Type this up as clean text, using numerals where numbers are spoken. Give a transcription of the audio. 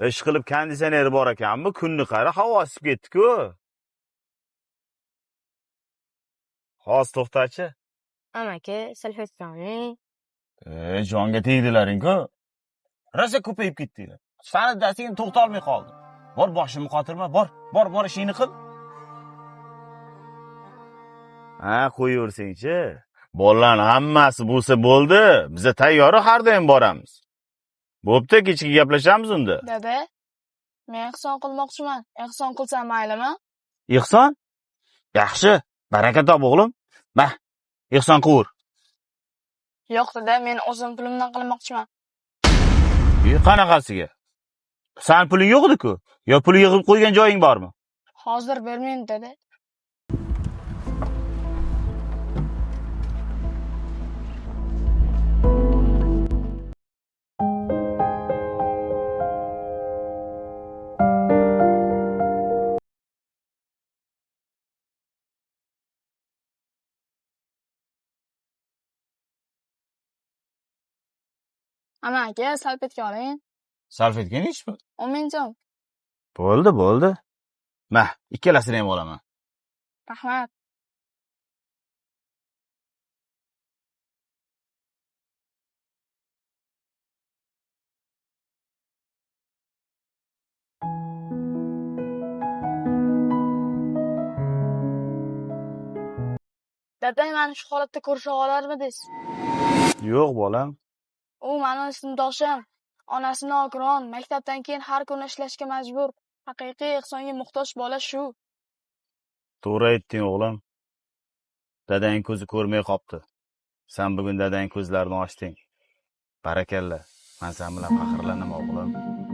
Ish qilib konditsioner bor ekanmi? Kunni qara, havo isib ketdi-ku. Hozir to'xtachi. Amaki, salfetkaning. Jonga tegdilaring-ku. Rosa ko'payib ketdinglar. Sani dasting to'xta olmay qoldi. Bor boshimni qotirma, bor ishingni qil. Ha, qo'yaversang-chi. Bolalarning hammasi bo'lsa bo'ldi. Biz tayyor har doim boramiz. Bo'pti, kechga gaplashamiz unda. Dada, men ehson qilmoqchiman. Ehson qilsam maylimi? Ehson? Yaxshi, baraka top o'g'lim. Ma, ehson qilur. Yo'q dada, men o'zim pulimdan qilmoqchiman. Qanaqasiga? San puling yo'qdi-ku. Yo pul yig'ib qo'ygan joying bormi? Hozir bermayman dada. Amaki, salfetka oling. Salfetkani ichmi? 10 ming so'm. Bo'ldi. Ma, ikkalasini ham olaman. Rahmat. Dada, meni shu holatda ko'risha olarmidingiz? Yo'q, bolam. U meni sinfdoshim. Onasi nogiron, maktabdan keyin har kuni ishlashga majbur. Haqiqiy ehsonga muhtoj bola shu. To'g'ri aytding, o'g'lim. Dadang ko'zi ko'rmay qopti. Sen bugun dadang ko'zlarini ochding. Barakalla. Men sen bilan faxrlanaman, o'g'lim.